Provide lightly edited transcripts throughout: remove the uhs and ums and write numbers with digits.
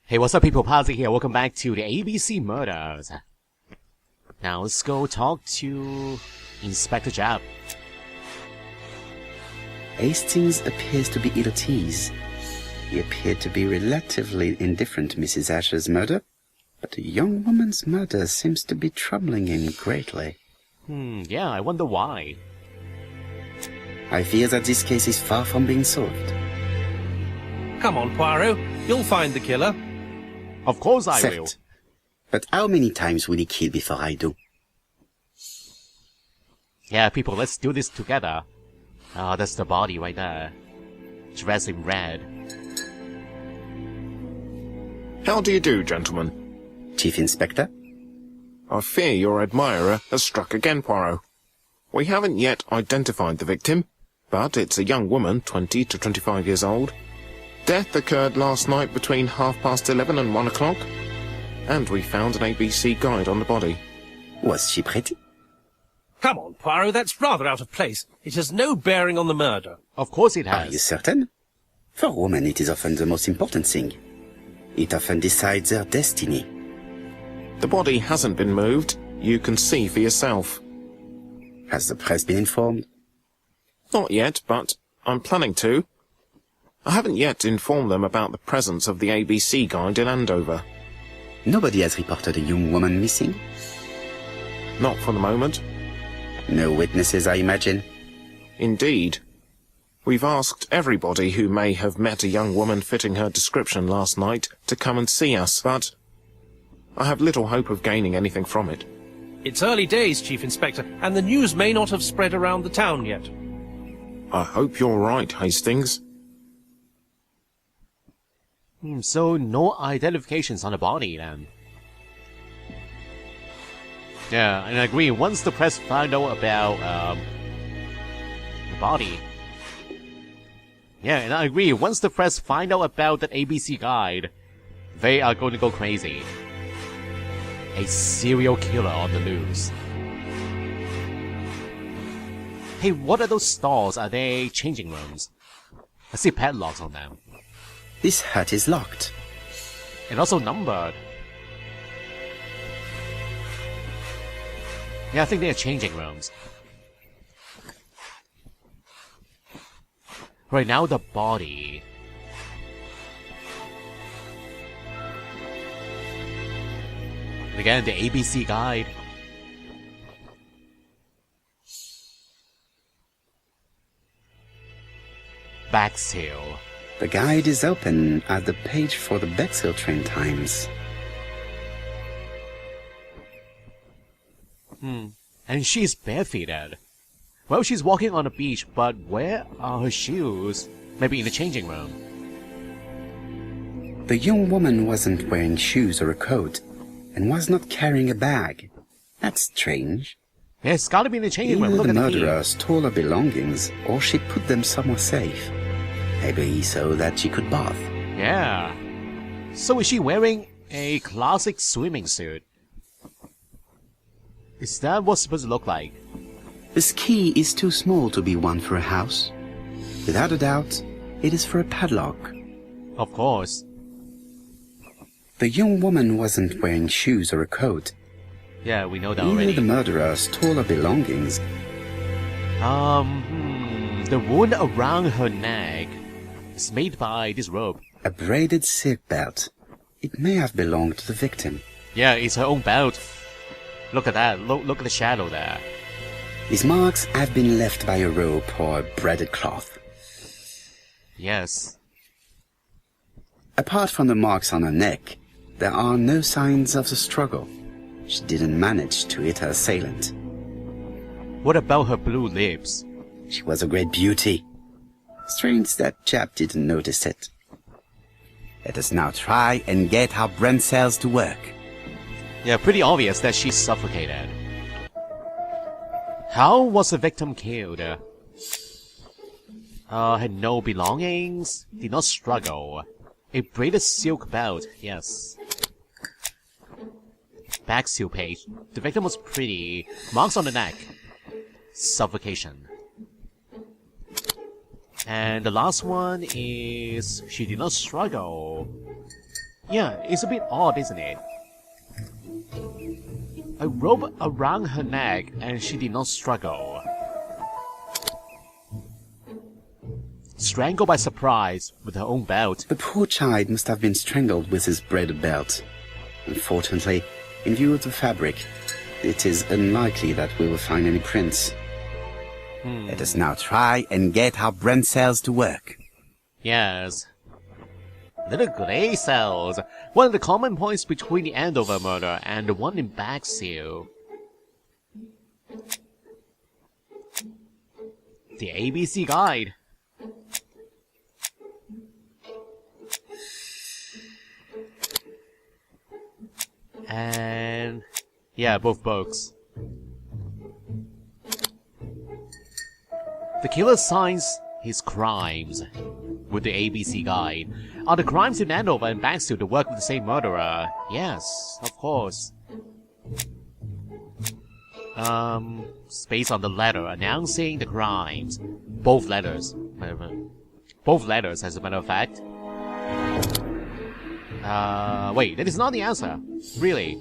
Hey, what's up people, Pazzi here, welcome back to the ABC Murders. Now let's go talk to Inspector Japp. Hastings appears to be ill at ease. He appeared to be relatively indifferent to Mrs. Asher's murder, but the young woman's murder seems to be troubling him greatly. Yeah, I wonder why. I fear that this case is far from being solved. Come on, Poirot. You'll find the killer. Of course I will. But how many times will he kill before I do? Yeah, people, let's do this together. Ah, that's the body right there. Dressed in red. How do you do, gentlemen? Chief Inspector? I fear your admirer has struck again, Poirot. We haven't yet identified the victim, but it's a young woman, 20 to 25 years old. Death occurred last night between 11:30 and 1 o'clock, and we found an ABC guide on the body. Was she pretty? Come on, Poirot, that's rather out of place. It has no bearing on the murder. Of course it Are you has. certain? For women, it is often the most important thing. It often decides their destiny. The body hasn't been moved. You can see for yourself. Has the press been informed? Not yet, but I'm planning to. I haven't yet informed them about the presence of the ABC guide in Andover. Nobody has reported a young woman missing? Not for the moment. No witnesses, I imagine. Indeed. We've asked everybody who may have met a young woman fitting her description last night to come and see us, but I have little hope of gaining anything from it. It's early days, Chief Inspector, and the news may not have spread around the town yet. I hope you're right, Hastings. So no identifications on the body then. Yeah, and I agree, once the press find out about the body. Yeah, and I agree, once the press find out about that ABC guide, they are going to go crazy. A serial killer on the loose. Hey, what are those stalls? Are they changing rooms? I see padlocks on them. This hut is locked. And also numbered. Yeah, I think they are changing rooms. Right now, the body. And again, the ABC guide. Bexhill. The guide is open at the page for the Bexhill train times. And she's barefooted. Well, she's walking on the beach, but where are her shoes? Maybe in the changing room. The young woman wasn't wearing shoes or a coat, and was not carrying a bag. That's strange. Yeah, it's gotta be in the changing room. Either Look the at the murderer stole her belongings, or she put them somewhere safe. Maybe so that she could bath. Yeah. So is she wearing a classic swimming suit? Is that what's supposed to look like? This key is too small to be one for a house. Without a doubt, it is for a padlock. Of course. The young woman wasn't wearing shoes or a coat. Yeah, we know that Either already. the murderer stole her belongings. The wound around her neck is made by this rope. A braided silk belt. It may have belonged to the victim. Yeah, it's her own belt. Look at that. Look at the shadow there. These marks have been left by a rope or a braided cloth. Yes. Apart from the marks on her neck, there are no signs of the struggle. She didn't manage to hit her assailant. What about her blue lips? She was a great beauty. Strange that chap didn't notice it. Let us now try and get our brain cells to work. Yeah, pretty obvious that she's suffocated. How was the victim killed? Had no belongings, did not struggle. A braided silk belt, yes. Bexhill page. The victim was pretty. Marks on the neck. Suffocation. And the last one is she did not struggle. Yeah, it's a bit odd, isn't it? A rope around her neck and she did not struggle. Strangled by surprise with her own belt. The poor child must have been strangled with his braided belt. Unfortunately, in view of the fabric, it is unlikely that we will find any prints. Let us now try and get our brain cells to work. Yes. Little grey cells. One of the common points between the Andover murder and the one in Backseal. The ABC Guide. And yeah, both books. The killer signs his crimes with the ABC Guide. Are the crimes in Andover and Backseal to work with the same murderer? Yes, of course. Space on the letter announcing the crimes. Both letters. Both letters, as a matter of fact. Wait, that is not the answer. Really.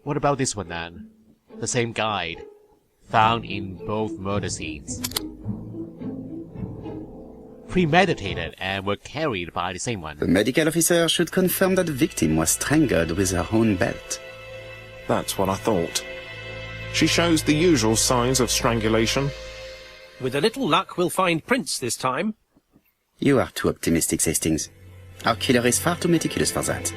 What about this one then? The same guide. Found in both murder scenes. Premeditated and were carried by the same one. The medical officer should confirm that the victim was strangled with her own belt. That's what I thought. She shows the usual signs of strangulation. With a little luck, we'll find prints this time. You are too optimistic, Hastings. Our killer is far too meticulous for that.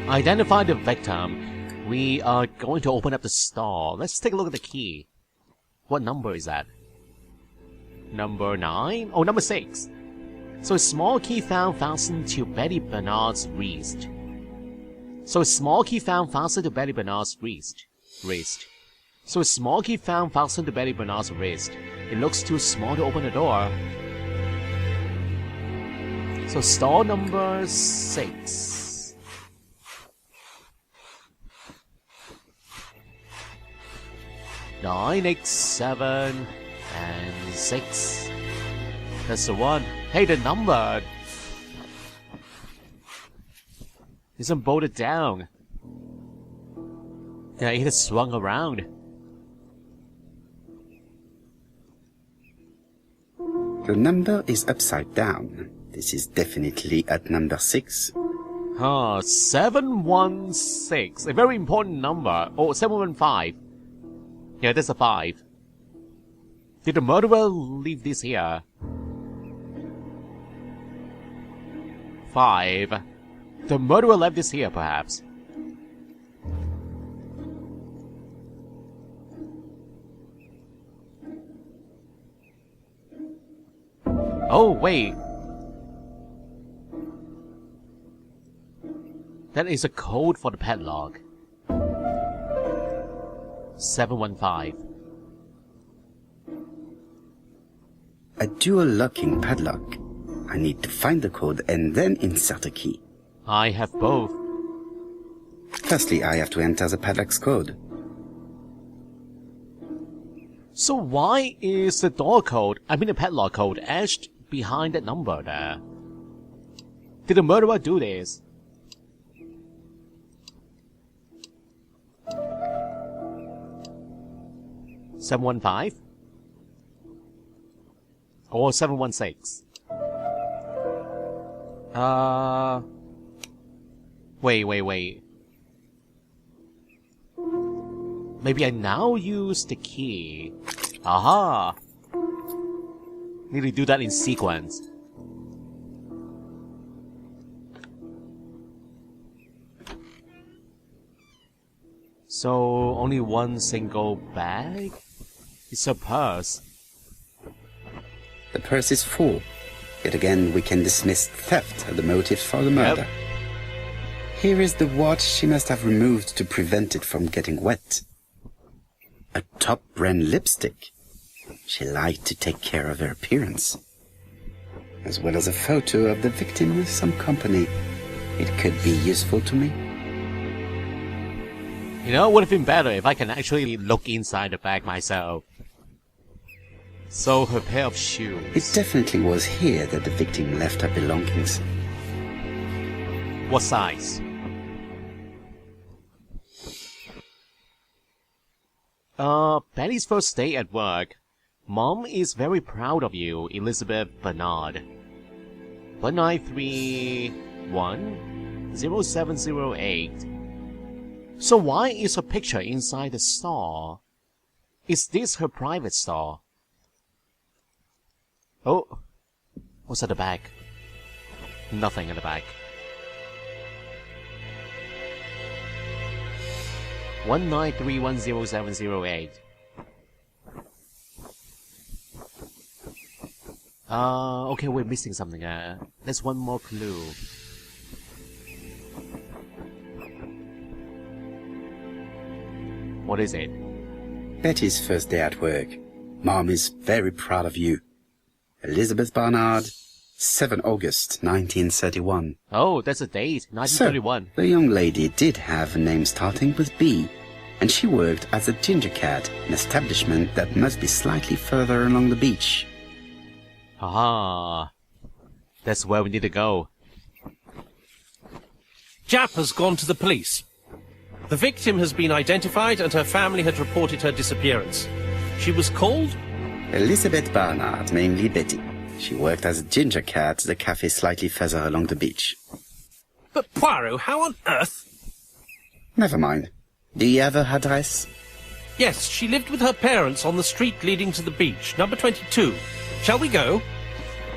Identify the victim. We are going to open up the store. Let's take a look at the key. What number is that? Number 9? Oh, number 6. So a small key found fastened to Betty Bernard's wrist. So a small key found fastened to Betty Bernard's wrist. So a small key found fastened to Betty Bernard's wrist. It looks too small to open the door. So store number 6. 9, 8, 7, and 6. That's the one. Hey, the number isn't bolted down. Yeah, it has swung around. The number is upside down. This is definitely at number 6. 716. A very important number. Oh, 715. Yeah, that's a 5. Did the murderer leave this here? 5. The murderer left this here, perhaps. Oh, wait. That is a code for the padlock. 715. A dual locking padlock. I need to find the code and then insert a key. I have both. Firstly, I have to enter the padlock's code. So why is the door code, the padlock code, etched behind that number there? Did the murderer do this? $715? Or 716? Wait. Maybe I now use the key. Aha! Need to do that in sequence. So, only one single bag? It's a purse. The purse is full. Yet again, we can dismiss theft as the motive for the murder. Here is the watch she must have removed to prevent it from getting wet. A top-brand lipstick. She liked to take care of her appearance. As well as a photo of the victim with some company. It could be useful to me. You know, it would have been better if I can actually look inside the bag myself. So, her pair of shoes. It definitely was here that the victim left her belongings. What size? Betty's first day at work. Mom is very proud of you, Elizabeth Bernard. 1931-0708. So why is her picture inside the store? Is this her private store? Oh, what's at the back? Nothing at the back. 1931-0708. Okay, we're missing something. There's one more clue. What is it? Betty's first day at work. Mom is very proud of you. Elizabeth Barnard, 7 August 1931. Oh, that's a date. 1931. So, the young lady did have a name starting with B, and she worked as a ginger cat, an establishment that must be slightly further along the beach. Aha. That's where we need to go. Jap has gone to the police. The victim has been identified and her family had reported her disappearance. She was called? Elizabeth Barnard, mainly Betty. She worked as a ginger cat at the cafe slightly further along the beach. But Poirot, how on earth? Never mind. Do you have her address? Yes, she lived with her parents on the street leading to the beach, number 22. Shall we go?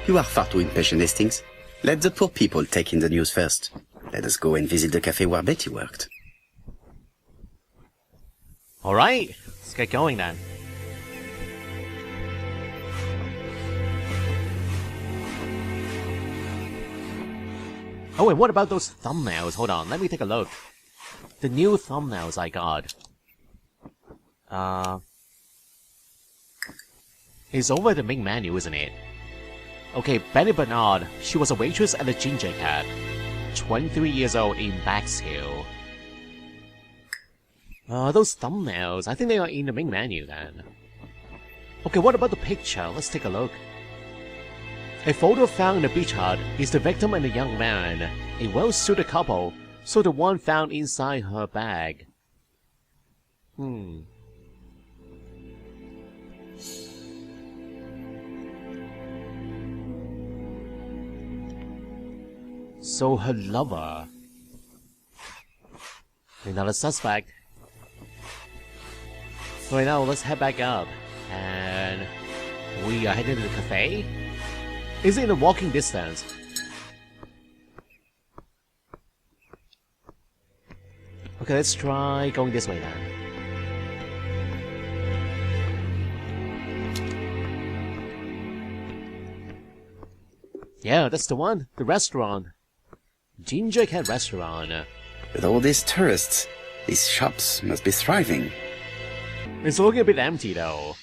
You are far too impatient, Hastings. Let the poor people take in the news first. Let us go and visit the cafe where Betty worked. Alright, let's get going then. Oh wait, what about those thumbnails? Hold on, let me take a look. The new thumbnails I got. It's over the main menu, isn't it? Okay, Betty Bernard. She was a waitress at the Ginger Cat. 23 years old in Bexhill. Those thumbnails, I think they are in the main menu then. Okay, what about the picture? Let's take a look. A photo found in the beach hut is the victim and a young man, a well-suited couple, so the one found inside her bag. So her lover. Another suspect. So right now, let's head back up. And we are heading to the cafe. Is it in a walking distance? Okay, let's try going this way then. Yeah, that's the one. The restaurant. Ginger Cat Restaurant. With all these tourists, these shops must be thriving. It's looking a bit empty though.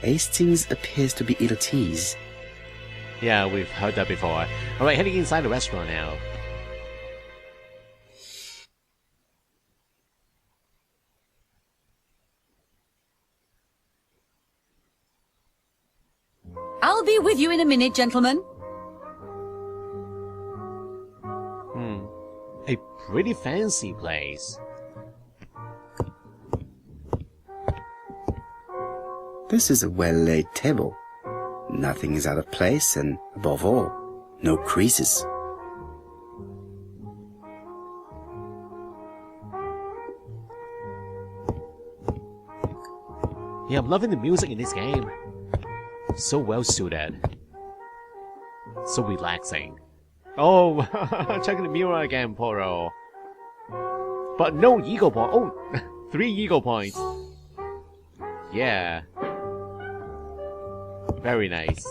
Hastings appears to be ill at ease. Yeah, we've heard that before. Alright, heading inside the restaurant now. I'll be with you in a minute, gentlemen. A pretty fancy place. This is a well-laid table. Nothing is out of place, and above all, no creases. Yeah, I'm loving the music in this game. So well suited. So relaxing. Oh, checking the mirror again, Poro. But no eagle point. Oh, 3 eagle points. Yeah. Very nice.